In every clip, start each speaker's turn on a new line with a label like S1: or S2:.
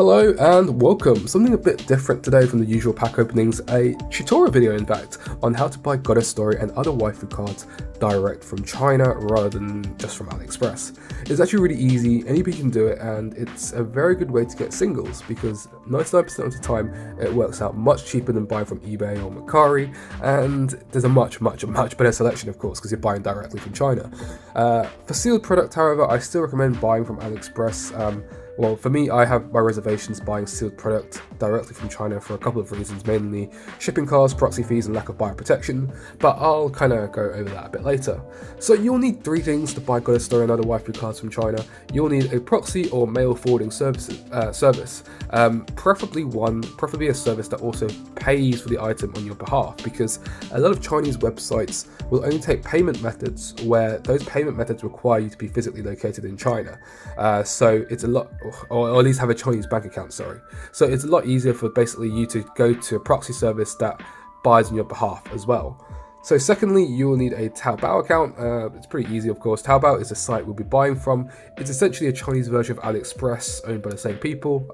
S1: Hello and welcome. Something a bit different today from the usual pack openings, a tutorial video in fact, on how to buy Goddess Story and other waifu cards direct from China rather than just from AliExpress. It's actually really easy, anybody can do it, and it's a very good way to get singles because 99% of the time it works out much cheaper than buying from eBay or Mercari, and there's a much better selection of course because you're buying directly from China. For sealed product however, I still recommend buying from AliExpress. Well, for me, I have my reservations buying sealed product directly from China for a couple of reasons, mainly shipping costs, proxy fees, and lack of buyer protection, but I'll kind of go over that a bit later. So you'll need three things to buy Goddess Story and other waifu cards from China. You'll need a proxy or mail forwarding service, preferably a service that also pays for the item on your behalf, because a lot of Chinese websites will only take payment methods where those payment methods require you to be physically located in China. So it's a lot, or at least have a Chinese bank account, sorry. So it's a lot easier for basically you to go to a proxy service that buys on your behalf as well. So secondly, you will need a Taobao account. It's pretty easy, of course. Taobao is the site we'll be buying from. It's essentially a Chinese version of AliExpress owned by the same people.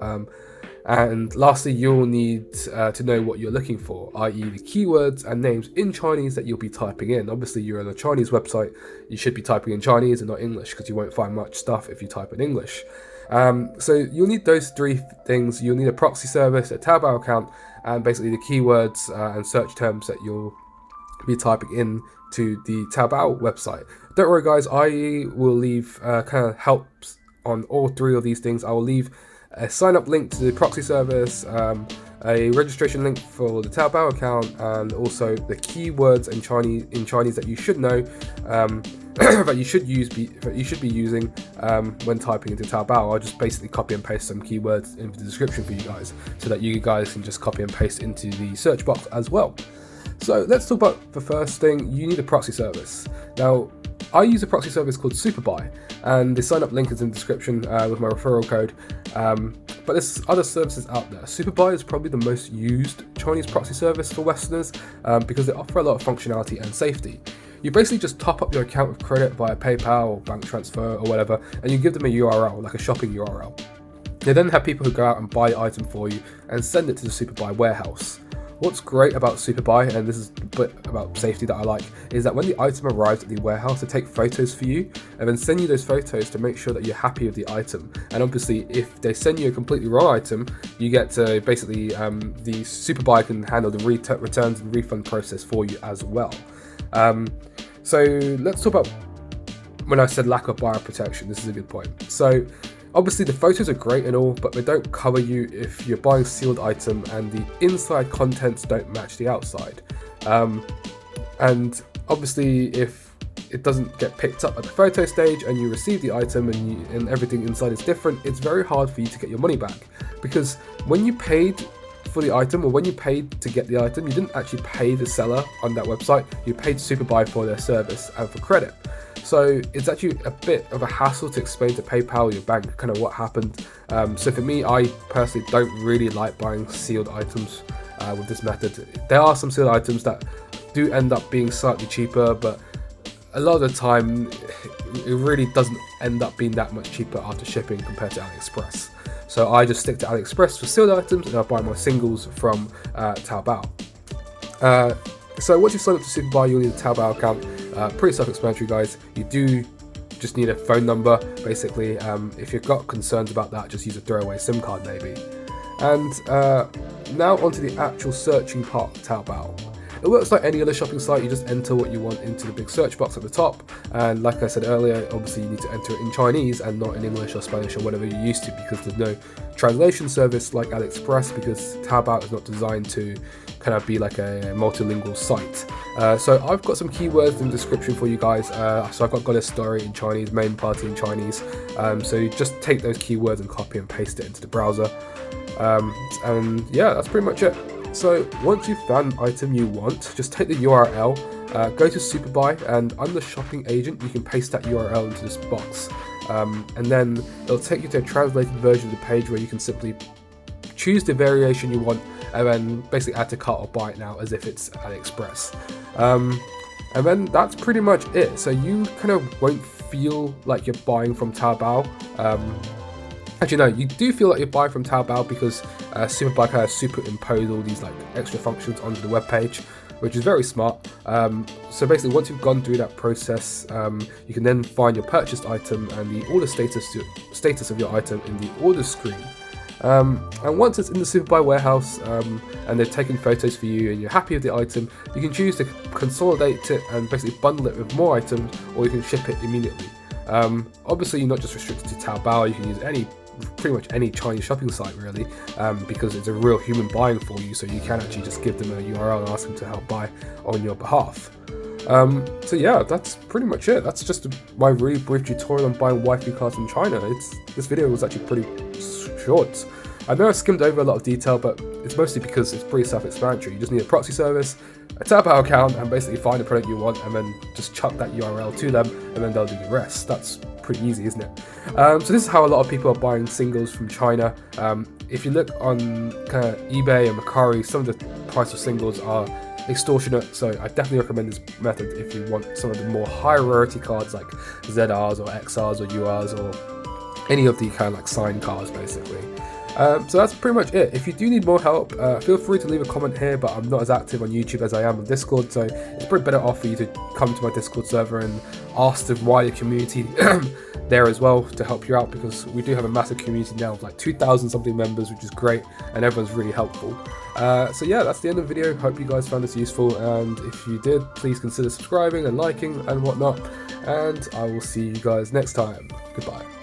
S1: And lastly, you'll need to know what you're looking for, i.e. the keywords and names in Chinese that you'll be typing in. Obviously, you're on a Chinese website, you should be typing in Chinese and not English because you won't find much stuff if you type in English. So you'll need those three things. You'll need a proxy service, a Taobao account, and basically the keywords and search terms that you'll be typing in to the Taobao website. Don't worry guys, I will leave kind of helps on all three of these things. I will leave a sign up link to the proxy service, a registration link for the Taobao account, and also the keywords in Chinese that you should know, that you should be using when typing into Taobao. I'll just basically copy and paste some keywords into the description for you guys, so that you guys can just copy and paste into the search box as well. So let's talk about the first thing. You need a proxy service. Now, I use a proxy service called Superbuy, and the sign up link is in the description with my referral code. But there's other services out there. Superbuy is probably the most used Chinese proxy service for Westerners because they offer a lot of functionality and safety. You basically just top up your account with credit via PayPal or bank transfer or whatever, and you give them a URL, like a shopping URL. They then have people who go out and buy the item for you and send it to the Superbuy warehouse. What's great about Superbuy, and this is a bit about safety that I like, is that when the item arrives at the warehouse, they take photos for you and then send you those photos to make sure that you're happy with the item. And obviously, if they send you a completely wrong item, you get to basically, the Superbuy can handle the returns and refund process for you as well. So let's talk about when I said lack of buyer protection. This is a good point. So obviously the photos are great and all, but they don't cover you if you're buying a sealed item and the inside contents don't match the outside. And obviously if it doesn't get picked up at the photo stage and you receive the item and everything inside is different, it's very hard for you to get your money back, because when you paid for the item, or when you paid to get the item, you didn't actually pay the seller on that website, you paid Superbuy for their service and for credit. So it's actually a bit of a hassle to explain to PayPal or your bank kind of what happened. So for me, I personally don't really like buying sealed items with this method. There are some sealed items that do end up being slightly cheaper, but a lot of the time it really doesn't end up being that much cheaper after shipping compared to AliExpress. So I just stick to AliExpress for sealed items, and I buy my singles from Taobao. So once you sign up to Superbuy, you'll need a Taobao account. Pretty self-explanatory guys. You do just need a phone number basically. If you've got concerns about that, just use a throwaway SIM card maybe. And now onto the actual searching part of Taobao. It works like any other shopping site. You just enter what you want into the big search box at the top, and like I said earlier, obviously you need to enter it in Chinese and not in English or Spanish or whatever you're used to, because there's no translation service like AliExpress, because Taobao is not designed to kind of be like a multilingual site. So I've got some keywords in the description for you guys. So I've got Goddess Story in Chinese, Maiden Party in Chinese. So you just take those keywords and copy and paste it into the browser. And yeah, that's pretty much it. So once you've found an item you want, just take the URL, go to Superbuy, and under shopping agent, you can paste that URL into this box. And then it'll take you to a translated version of the page where you can simply choose the variation you want and then basically add to cart or buy it now as if it's AliExpress. And then that's pretty much it. So you kind of won't feel like you're buying from Taobao. Actually, no, you do feel like you're buying from Taobao because Superbike has superimposed all these like extra functions onto the web page, which is very smart. So basically, once you've gone through that process, you can then find your purchased item and the order status of your item in the order screen. And once it's in the Superbuy warehouse and they've taken photos for you and you're happy with the item, you can choose to consolidate it and basically bundle it with more items, or you can ship it immediately. Obviously, you're not just restricted to Taobao. You can use pretty much any Chinese shopping site really, because it's a real human buying for you, so you can actually just give them a URL and ask them to help buy on your behalf. So yeah, that's pretty much it. That's just my really brief tutorial on buying waifu cards from China. This video was actually pretty short. I know I skimmed over a lot of detail, but it's mostly because it's pretty self-explanatory. You just need a proxy service, a Taobao account, and basically find the product you want and then just chuck that URL to them and then they'll do the rest. That's pretty easy, isn't it? So this is how a lot of people are buying singles from China. If you look on kind of eBay and Mercari, some of the price of singles are extortionate, so I definitely recommend this method if you want some of the more high rarity cards like ZRs or XRs or URs or any of the kind of like signed cards basically. So that's pretty much it. If you do need more help, feel free to leave a comment here, but I'm not as active on YouTube as I am on Discord, so it's probably better off for you to come to my Discord server and ask the wider community there as well to help you out, because we do have a massive community now of like 2,000 something members, which is great, and everyone's really helpful. So yeah, that's the end of the video. Hope you guys found this useful, and if you did, please consider subscribing and liking and whatnot, and I will see you guys next time. Goodbye.